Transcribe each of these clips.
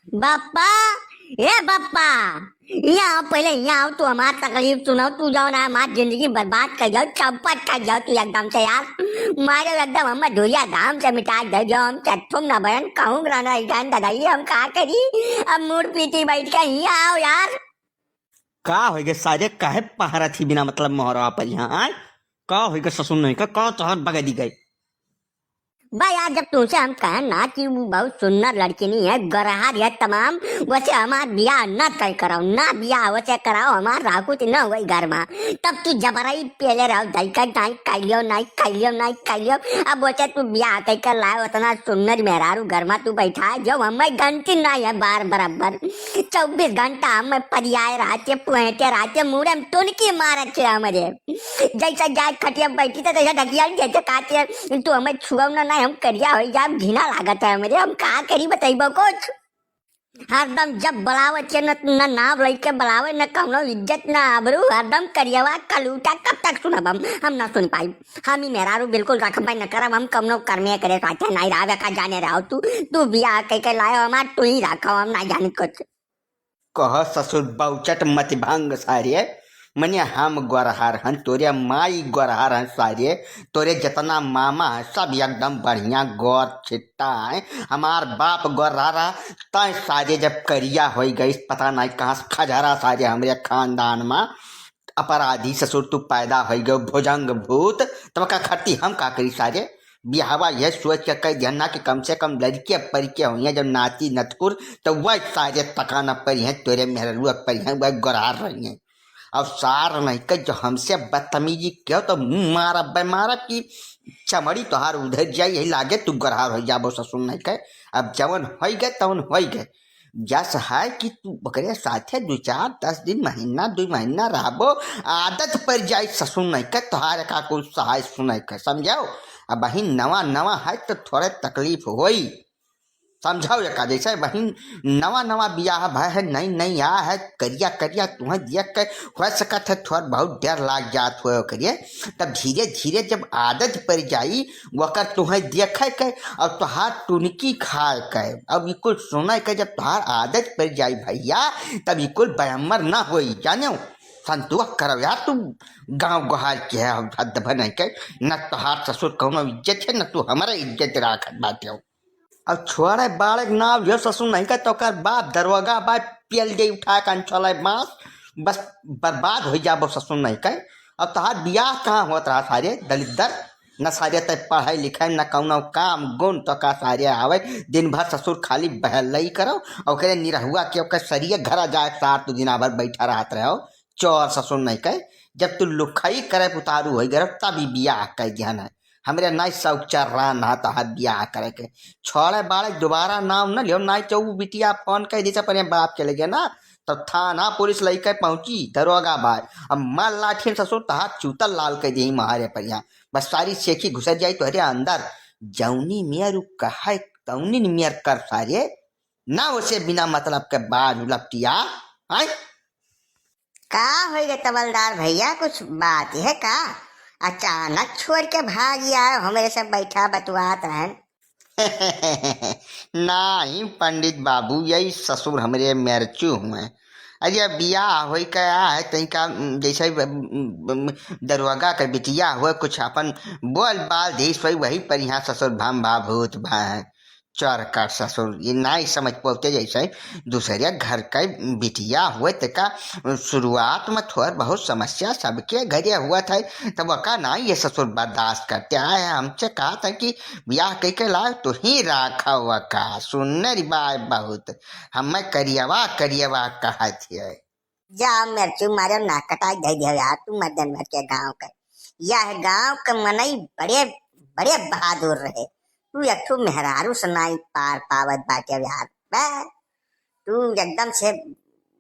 बाप्पा, ए बाप्पा, यहाँ आओ, पहले यहाँ आओ। तू हमारी तकलीफ सुनो। तू जाओ ना हमारी जिंदगी बर्बाद कर जाओ, चौपट कर जाओ तू एकदम से यार। मारे एकदम हमें धुरिया धाम से मिटा दे जाओ। हम चट्ठुम ना बहन कहूँ राना जान दादाई हम कहा करी। अब मूड पीटी बैठ के यहाँ आओ यार। का होइगे साजे काहे पहारा थी बिना मतलब मोहरा पर यहाँ आए का होइगे ससुर नहीं का तोहर बगदी गई। भाई यार, जब तुमसे हम कहें ना कि वो बहुत सुंदर लड़की नहीं है, गरहार है तमाम, वैसे हमार बियाह न तय कराओ ना, बियाह वैसे कराओ हमार राकुत न हुई घर में। तब तू जबरई पहले रहो दैका नहीं कहियो नहीं कहियो नहीं कहियो। अब वैसे तू बियाह कह कर लाए उतना सुंदर मेहरारू घर में तू बैठा है जो हमें घंटी नहीं है बार बराबर 24 घंटा हमें परियाए रहते पुहते रहते मुड़े में टुनकी मारे थे हमारे। जैसा जाए खटिया बैठी तो जैसा ढकिया जैसे काटे तू हमें छुआ ना हम करिया हो जा घिना लागत है मेरे। हम कहा करी बताइबो कुछ। हरदम जब बुलावे छे न नाम लेके बुलावे न कौनो इज्जत न आबरू, हरदम करियवा कलूटा कब तक सुनब हम ना सुन पाई। हम ही मेहरारू बिल्कुल रखबाई न करब। हम कौनो कर्मे करे काटे नहीं रावे का जाने रहो। तू बियाह कह के लायो हमार तू ही रखो हम ना जाने कुछ। कह ससुर बहुचट मत भांग सारे मने हम गोरहार हन तोरे माई गोरहार हन सारे तोरे जितना मामा है सब एकदम बढ़िया गौर छिट्टा है। हमार बाप गोरहारा तय सारे जब करिया हो गई पता नहीं कहाँ से खजरा सारे हमारे खानदान में अपराधी ससुर तू पैदा हो गए भुजंग भूत तब का खती हम का करी सारे बिहावा यह सोच के कह दिया कि कम से कम लड़के परिके हुई जब नाती नतकुर तो वह सारे तकाना परी हैं तोरे मेहरुआ परी हैं वह गोरहार रही हैं। अब सार नहीं कह जो हमसे बदतमीजी क्यों तो मुंह मारा मारा की चमड़ी तोहार उधर जाई यही लागे तू गरहार हो जाबो ससुर नहीं कह। अब जवन हो गए तवन हो गए जस है कि तू बकरे साथे 2-4-10 दिन महीना 2 महीना रहबो आदत पर जाए ससुर नहीं कह तोहार का कुछ सहाय सुनाई कह समझाओ। अब बहिन नवा नवा है तो थोड़े तकलीफ होई समझाओ एका जैसे बहन नवा नवा बियाह भय है नई नई आ है करिया करिया तुम्हें देख कर हो सकत है थोड़ा बहुत डर लाग जात हो करिए तब धीरे धीरे जब आदत पड़ जाई वकर तुम्हें देखे के और तुहार टुनकी खाए के अब बिल्कुल सुना के जब तुहार आदत पड़ जाई भैया तब बिल्कुल बयम्मर ना हो जानो संतुआ करो यार तू गाँव गुहार के है हद भन के न तुहार ससुर कौनो इज्जत है न तू हमारा इज्जत राखत बात हो। अब छोड़े बालक नाव जो ससुर नहीं का तो कर बाप दरवागा बाप पियल दे उठा कर चले बांस बस बर्बाद हो जाबो ससुर नहीं का। अब तहार बियाह कहाँ होत रहा सारे दलिदर न सारे तय पढ़ाई लिखाई न कौनो काम गुण तो का सारे आवे दिन भर ससुर खाली बहलई करो और करे निरहुआ के ओकर सरिये घर जाए सार तू दिना भर बैठा रहत रहो चोर ससुर नहीं कह। जब तू लुखाई करे उतारू हो गए तभी बियाह कह ध्यान है हमरे नहीं शौक चल रहा ना तहार बियाह करे के छोड़े बाड़े दोबारा नाम न लियो ना चौ बिटिया फोन कह जैसे पर बाप चले गए ना तब थाना पुलिस लेके पहुंची दरोगा भाई अब माल लाठी ससुर तहार चूतल लाल कह दी महारे पर यहाँ बस सारी सेखी घुसर जाई तो अरे अंदर जौनी मियर कहा तौनी मियर कर सारे ना उसे बिना मतलब के बाज लपटिया आए का हो गए तबलदार भैया, कुछ बात है का? अचानक छोड़ के भाग आए हमारे से बैठा बतवात रहन। नहीं पंडित बाबू यही ससुर हमरे मरचू हुए अरे बियाह हो क्या है तनिका जैसे दरवागा का बिटिया हुआ कुछ अपन बोल बाल देश वही पर यहाँ ससुर भाम भाभूत भा चर का ससुर ये नहीं समझ पाते जैसे दूसरे घर का बिटिया हुए तका शुरुआत में थोड़ा बहुत समस्या सबके घरे हुआ था तब का ना ये ससुर बर्दाश्त करते आए हमसे कहा था कि ब्याह कह के ला तो ही राखा हुआ का सुनने बाय बहुत हमें करियवा करियवा कहा थे जा मिर्चू मारे ना कटाई दे दिया यार तू मदन के गांव का। यह गांव का मनई बड़े बड़े बहादुर रहे। तू एक ठो मेहरारू सुनाई पार पावत बाटे यार बे। तू एकदम से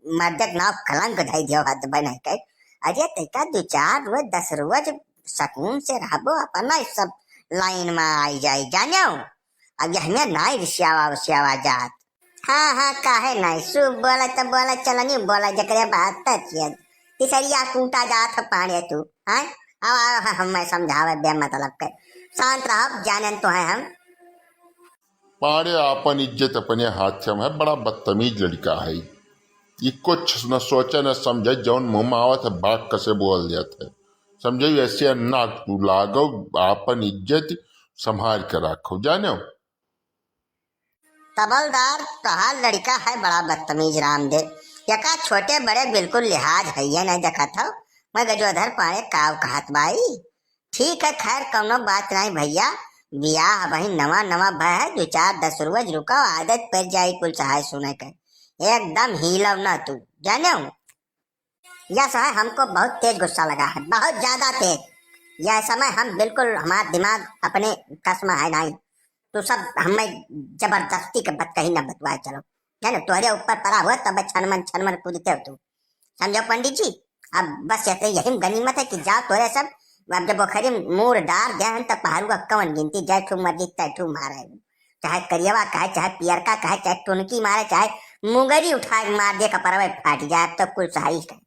मर्दक नाव कलंक धई दियो हद बन के। अरे तैका 2-4 रोज 10 रोज सकून से रहबो अपना सब लाइन में आई जाई जानो। अब यह नाई रिश्यावा जात। हाँ हाँ काहे नहीं सु बोला चलनी बोला जकरे बात तक तिसरिया कूटा जात पाड़े तू हाँ अब हमें समझावे बे मतलब के शांत रह जाने तो है हम। पाड़े आपन इज्जत अपने हाथ से है, बड़ा बदतमीज लड़का है। ये कुछ न सोचे न समझे, जौन मुंह में आवत है बात कसे बोल देते है। समझे ऐसे ना तू लागो, आपन इज्जत संभाल कर रखो, जानो। तबलदार तोहार लड़का है बड़ा बदतमीज रामदेव। यका छोटे बड़े बिल्कुल लिहाज है ये नहीं देखा था। मैं गजोधर पाए काव कहत भाई। ठीक है खैर कौनो बात नहीं भैया। बियाह वही नवा नवा भय है, 2-4-10 रोज रुको, आदत पड़ जाई कुल सहाय सुने के। एकदम हिलव ना तू, जाने यह समय हमको बहुत तेज गुस्सा लगा है, बहुत ज्यादा तेज। यह समय हम बिल्कुल, हमारा दिमाग अपने कस्म है नहीं। तो सब हमें जबरदस्ती के बात कहीं ना बतवाए चलो, है ना। तुम्हारे ऊपर पड़ा हुआ तब छनमन छनमन कूदते हो तू, समझो पंडित जी। अब बस यही गनीमत है कि जाओ तोरे सब। अब जब बखरी मूर डार गए हैं तब पहाड़ू का कवन गिनती, जय ठू मर्जी तैठू मारे। चाहे करियवा कहे, चाहे पियर का कहे, चाहे टुनकी मारे, चाहे मुंगरी उठा के मार दे कपड़वे फाट जाए, अब तो कुल सही है।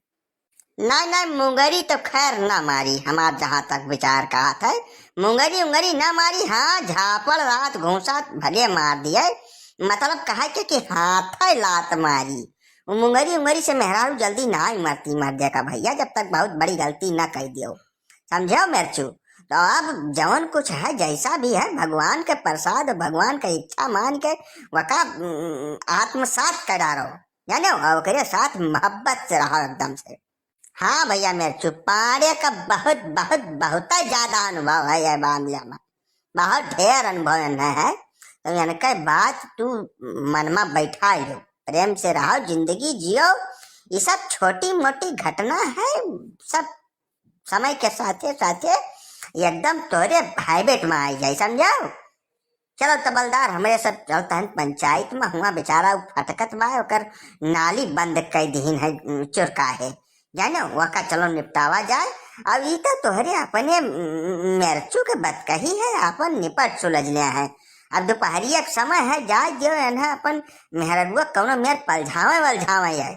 नहीं नहीं मुंगरी तो खैर ना मारी, हमार जहाँ तक विचार का हाथ है। मुंगरी उंगरी ना मारी, हाँ झापड़ रात घूसा भले मार दिए। मतलब कहा कि हाथ है लात मारी। मुंगरी उंगरी से मेहरारू जल्दी ना ही मरती मर जाएगा भैया, जब तक बहुत बड़ी गलती ना कह दियो, समझो मेरचू। तो अब जवन कुछ है जैसा भी है, भगवान के प्रसाद, भगवान का इच्छा मान के वका आत्मसात करा रहो, जानो, और साथ मोहब्बत से रहो एकदम से। हाँ भैया मेरे पाड़े का बहुत बहुत बहुत ज्यादा अनुभव है ये मामले में, बहुत ढेर अनुभव है। तो यानी कई बात तू मन में बैठा लो, प्रेम से रहो, जिंदगी जियो। ये सब छोटी मोटी घटना है, सब समय के साथे साथे एकदम तोरे हैबिट में आई जाए, समझो। चलो तबलदार हमरे सब चलता है पंचायत में, हुआ बेचारा फटकत बा, ओकर नाली बंद कर दीन है चुरका है, जानो वका चलो निपटावा जाए। अब ये तो तोहरे अपने मेरचू के बात कही है, अपन निपट सुलझ लिया है। अब दोपहरिया समय है, जाए दियो एना अपन मेहरबुआ कौनो मेर पलझावे वलझावे है।